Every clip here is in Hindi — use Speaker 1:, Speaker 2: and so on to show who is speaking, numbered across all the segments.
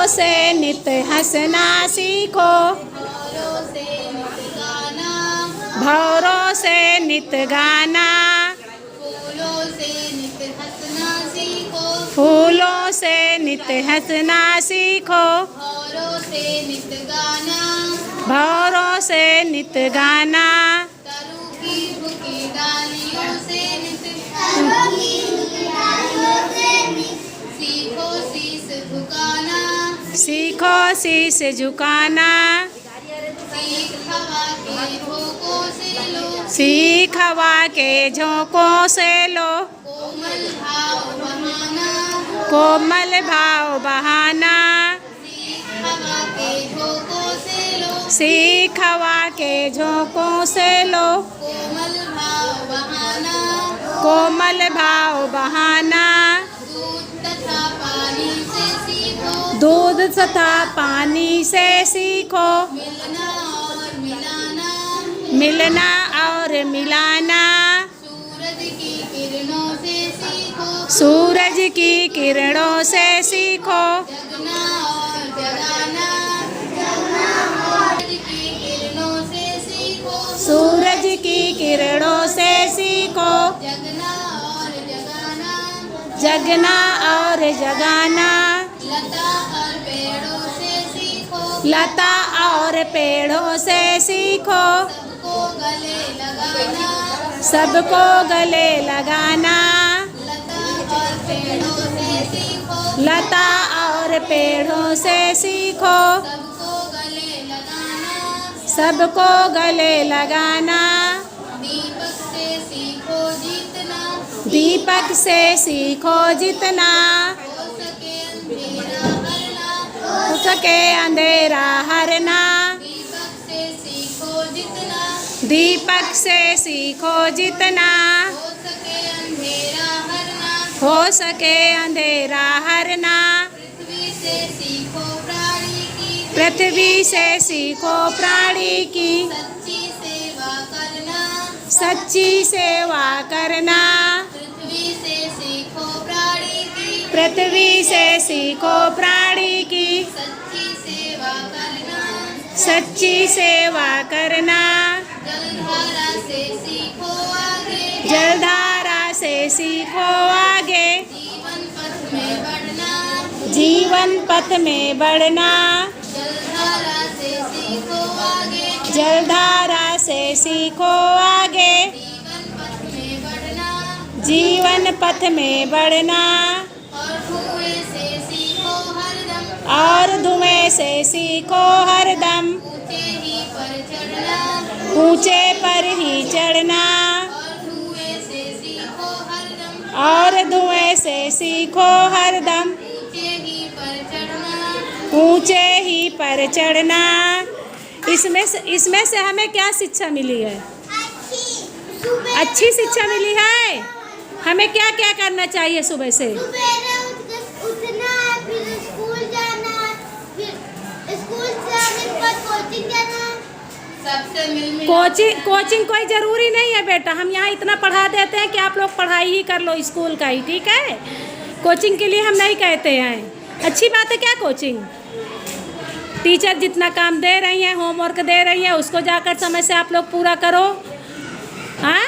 Speaker 1: से नित हंसना सीखो, भौरों से नित गाना, फूलों से नित हंसना सीखो, भौरों से नित गाना, सीखो शीश झुकाना, सीख हवा के झोंकों से लो, कोमल भाव बहाना, सीख हवा के झोंकों से लो, कोमल भाव बहाना, दूध तथा पानी से सीखो, मिलना और मिलाना, सूरज की किरणों से सीखो, सूरज की किरणों से सीखो, जगना और जगाना, लता और पेड़ों से सीखो, सबको गले लगाना, लता और पेड़ों से सीखो, सबको गले लगाना, दीपक से सीखो जितना, हो सके अंधेरा हरना, दीपक से सीखो जितना, हो सके अंधेरा हरना, पृथ्वी से सीखो प्राणी की, सच्ची सेवा करना, पृथ्वी से सीखो प्राणी की, सच्ची सेवा करना, जलधारा से सीखो आगे, जीवन पथ में बढ़ना, जलधारा से सीखो आगे, जीवन पथ में बढ़ना, और धुएं से सीखो हरदम, ऊंचे पर ही चढ़ना, और धुएं से सीखो हरदम, ऊंचे ही पर चढ़ना। इसमें से हमें क्या शिक्षा मिली है? अच्छी शिक्षा मिली है। हमें क्या क्या करना चाहिए सुबह से?
Speaker 2: उठना, फिर स्कूल जाना, फिर स्कूल जाने के बाद कोचिंग जाना, सबसे मिलना।
Speaker 1: कोचिंग कोई ज़रूरी नहीं है बेटा। हम यहाँ इतना पढ़ा देते हैं कि आप लोग पढ़ाई ही कर लो स्कूल का ही, ठीक है? कोचिंग के लिए हम नहीं कहते हैं। अच्छी बात है क्या कोचिंग? टीचर जितना काम दे रही हैं, होमवर्क दे रही हैं, उसको जाकर समय से आप लोग पूरा करो। हाँ,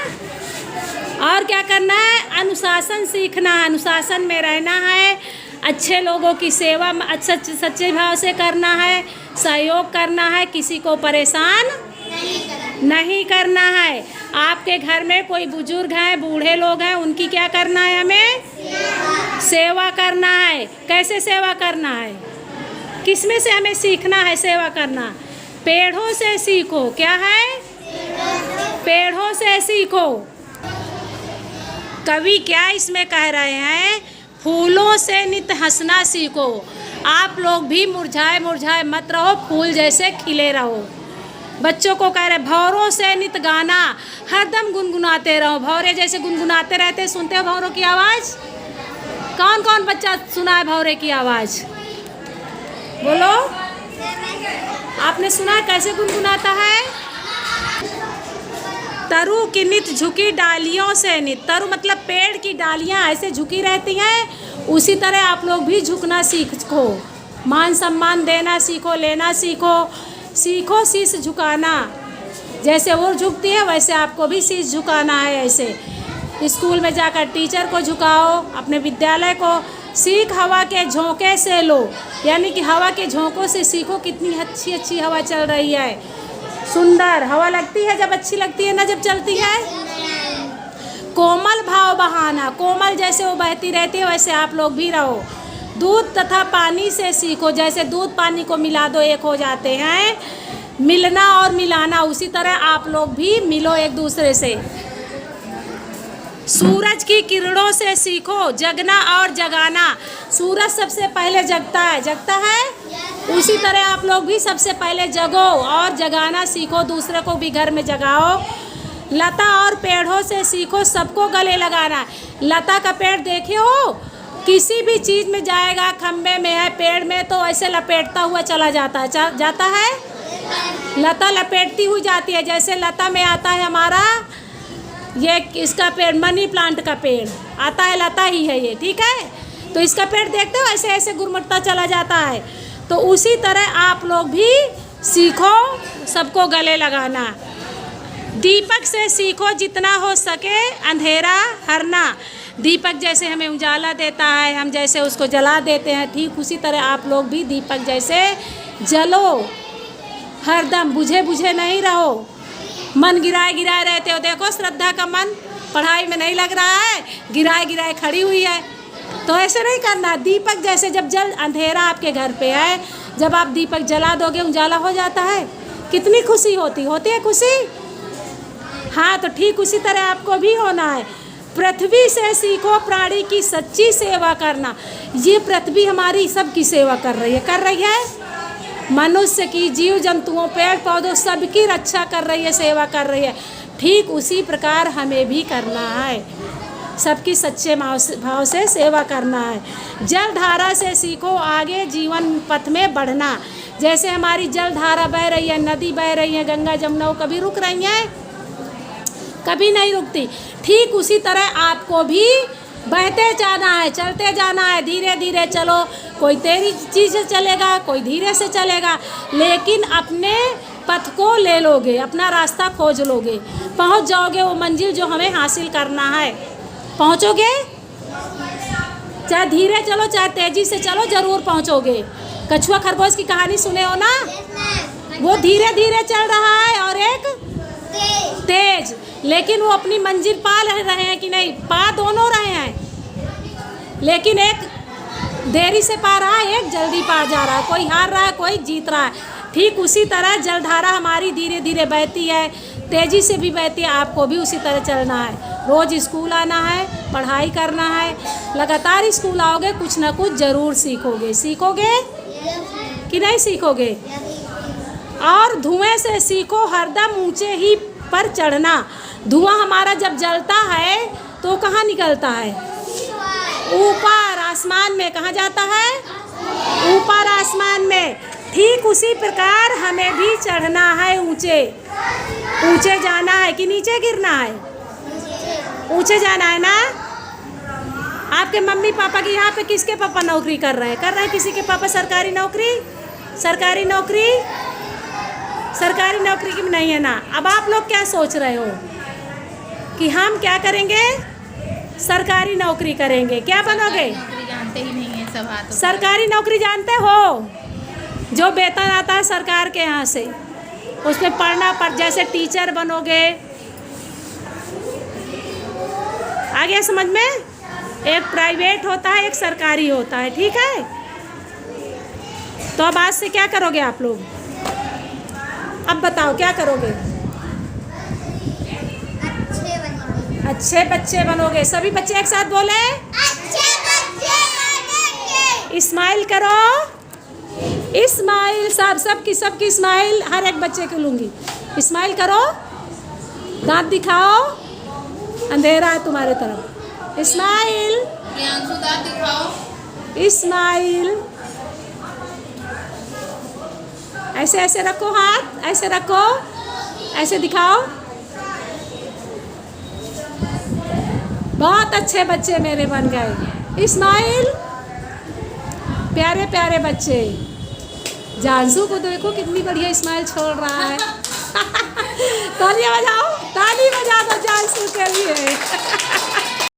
Speaker 1: और क्या करना है? अनुशासन सीखना, अनुशासन में रहना है, अच्छे लोगों की सेवा सच्चे भाव से करना है, सहयोग करना है, किसी को परेशान नहीं करना है। आपके घर में कोई बुजुर्ग हैं, बूढ़े लोग हैं, उनकी क्या करना है? हमें सेवा करना है। कैसे सेवा करना है? किसमें से हमें सीखना है सेवा करना? पेड़ों से सीखो। क्या है? पेड़ों से सीखो। कवि क्या इसमें कह रहे हैं? फूलों से नित हंसना सीखो। आप लोग भी मुरझाए मुरझाए मत रहो, फूल जैसे खिले रहो। बच्चों को कह रहे भौरों से नित गाना, हरदम गुनगुनाते रहो। भौरे जैसे गुनगुनाते रहते। सुनते हो भौरों की आवाज़? कौन कौन बच्चा सुना है भौरे की आवाज़? बोलो, आपने सुना है कैसे गुनगुनाता है? तरु की नित झुकी डालियों से नित। तरु मतलब पेड़ की डालियाँ ऐसे झुकी रहती हैं, उसी तरह आप लोग भी झुकना सीखो। मान सम्मान देना सीखो, लेना सीखो, सीखो शीश झुकाना। जैसे वो झुकती है वैसे आपको भी शीश झुकाना है। ऐसे स्कूल में जाकर टीचर को झुकाओ, अपने विद्यालय को। सीख हवा के झोंके से लो, यानी कि हवा के झोंकों से सीखो। कितनी अच्छी अच्छी हवा चल रही है, सुंदर हवा लगती है जब अच्छी लगती है ना, जब चलती है। कोमल भाव बहाना, कोमल जैसे वो बहती रहती है वैसे आप लोग भी रहो। दूध तथा पानी से सीखो, जैसे दूध पानी को मिला दो एक हो जाते हैं। मिलना और मिलाना, उसी तरह आप लोग भी मिलो एक दूसरे से। सूरज की किरणों से सीखो जगना और जगाना। सूरज सबसे पहले जगता है, उसी तरह आप लोग भी सबसे पहले जगो और जगाना सीखो, दूसरे को भी घर में जगाओ। लता और पेड़ों से सीखो सबको गले लगाना। लता का पेड़ देखे हो, किसी भी चीज़ में जाएगा, खम्भे में है, पेड़ में, तो ऐसे लपेटता हुआ चला जाता है। लता लपेटती हुई जाती है। जैसे लता में आता है हमारा ये इसका पेड़, मनी प्लांट का पेड़ आता है, लता ही है ये, ठीक है। तो इसका पेड़ देखते हो ऐसे ऐसे गुरमुटता चला जाता है। तो उसी तरह आप लोग भी सीखो सबको गले लगाना। दीपक से सीखो जितना हो सके अंधेरा हरना। दीपक जैसे हमें उजाला देता है, हम जैसे उसको जला देते हैं, ठीक उसी तरह आप लोग भी दीपक जैसे जलो, हरदम बुझे बुझे नहीं रहो। मन गिराए गिराए रहते हो। देखो श्रद्धा का मन पढ़ाई में नहीं लग रहा है, गिराए गिराए खड़ी हुई है, तो ऐसे नहीं करना। दीपक जैसे जब अंधेरा आपके घर पे है, जब आप दीपक जला दोगे उजाला हो जाता है, कितनी खुशी होती है खुशी। हाँ, तो ठीक उसी तरह आपको भी होना है। पृथ्वी से सीखो प्राणी की सच्ची सेवा करना। ये पृथ्वी हमारी सबकी सेवा कर रही है, मनुष्य की, जीव जंतुओं, पेड़ पौधों, सबकी रक्षा कर रही है, सेवा कर रही है। ठीक उसी प्रकार हमें भी करना है, सबकी सच्चे भाव से सेवा करना है। जल धारा से सीखो आगे जीवन पथ में बढ़ना। जैसे हमारी जल धारा बह रही है, नदी बह रही है, गंगा जमुना, कभी रुक रही हैं? कभी नहीं रुकती। ठीक उसी तरह आपको भी बहते जाना है, चलते जाना है, धीरे धीरे चलो। कोई तेरी चीज़ से चलेगा, कोई धीरे से चलेगा, लेकिन अपने पथ को ले लोगे, अपना रास्ता खोज लोगे, पहुंच जाओगे वो मंजिल जो हमें हासिल करना है। पहुंचोगे, चाहे धीरे चलो चाहे तेज़ी से चलो, ज़रूर पहुंचोगे। कछुआ खरगोश की कहानी सुने हो ना, वो धीरे धीरे चल रहा है और एक तेज, लेकिन वो अपनी मंजिल पा रहे हैं कि नहीं? पा दोनों रहे हैं, लेकिन एक देरी से पा रहा है, एक जल्दी पा जा रहा है। कोई हार रहा है, कोई जीत रहा है। ठीक उसी तरह जलधारा हमारी धीरे धीरे बहती है, तेज़ी से भी बहती है। आपको भी उसी तरह चलना है। रोज़ स्कूल आना है, पढ़ाई करना है। लगातार स्कूल आओगे, कुछ ना कुछ ज़रूर सीखोगे। सीखोगे कि नहीं सीखोगे? और धुएं से सीखो हरदम ऊंचे ही पर चढ़ना। धुआं हमारा जब जलता है तो कहाँ निकलता है? ऊपर आसमान में। कहाँ जाता है? ऊपर आसमान में। ठीक उसी प्रकार हमें भी चढ़ना है, ऊंचे ऊंचे जाना है कि नीचे गिरना है? ऊंचे जाना है ना। आपके मम्मी पापा की यहाँ पे किसके पापा नौकरी कर रहे हैं? किसी के पापा सरकारी नौकरी की भी नहीं है ना। अब आप लोग क्या सोच रहे हो कि हम क्या करेंगे? सरकारी नौकरी करेंगे। क्या बनोगे?
Speaker 3: जानते ही नहीं है सब हाथ।
Speaker 1: सरकारी नौकरी जानते हो? जो वेतन आता है सरकार के यहाँ से, उसमें पढ़ना पड़, जैसे टीचर बनोगे। आ गया समझ में? एक प्राइवेट होता है, एक सरकारी होता है, ठीक है। तो अब आज से क्या करोगे आप लोग? अब बताओ क्या करोगे? अच्छे बच्चे बनोगे। सभी बच्चे एक साथ बोले,
Speaker 2: अच्छे बच्चे बनेंगे।
Speaker 1: स्माइल करो, स्माइल। सबकी स्माइल हर एक बच्चे को लूँगी। स्माइल करो, दांत दिखाओ, अंधेरा है तुम्हारे तरफ। स्माइल,
Speaker 3: दांत दिखाओ।
Speaker 1: स्माइल। ऐसे ऐसे रखो, हाथ ऐसे रखो, ऐसे दिखाओ। बहुत अच्छे बच्चे मेरे बन गए। स्माइल, प्यारे प्यारे बच्चे। जानसू को देखो कितनी बढ़िया स्माइल छोड़ रहा है। ताली बजाओ, ताली बजा दो जानसू के लिए।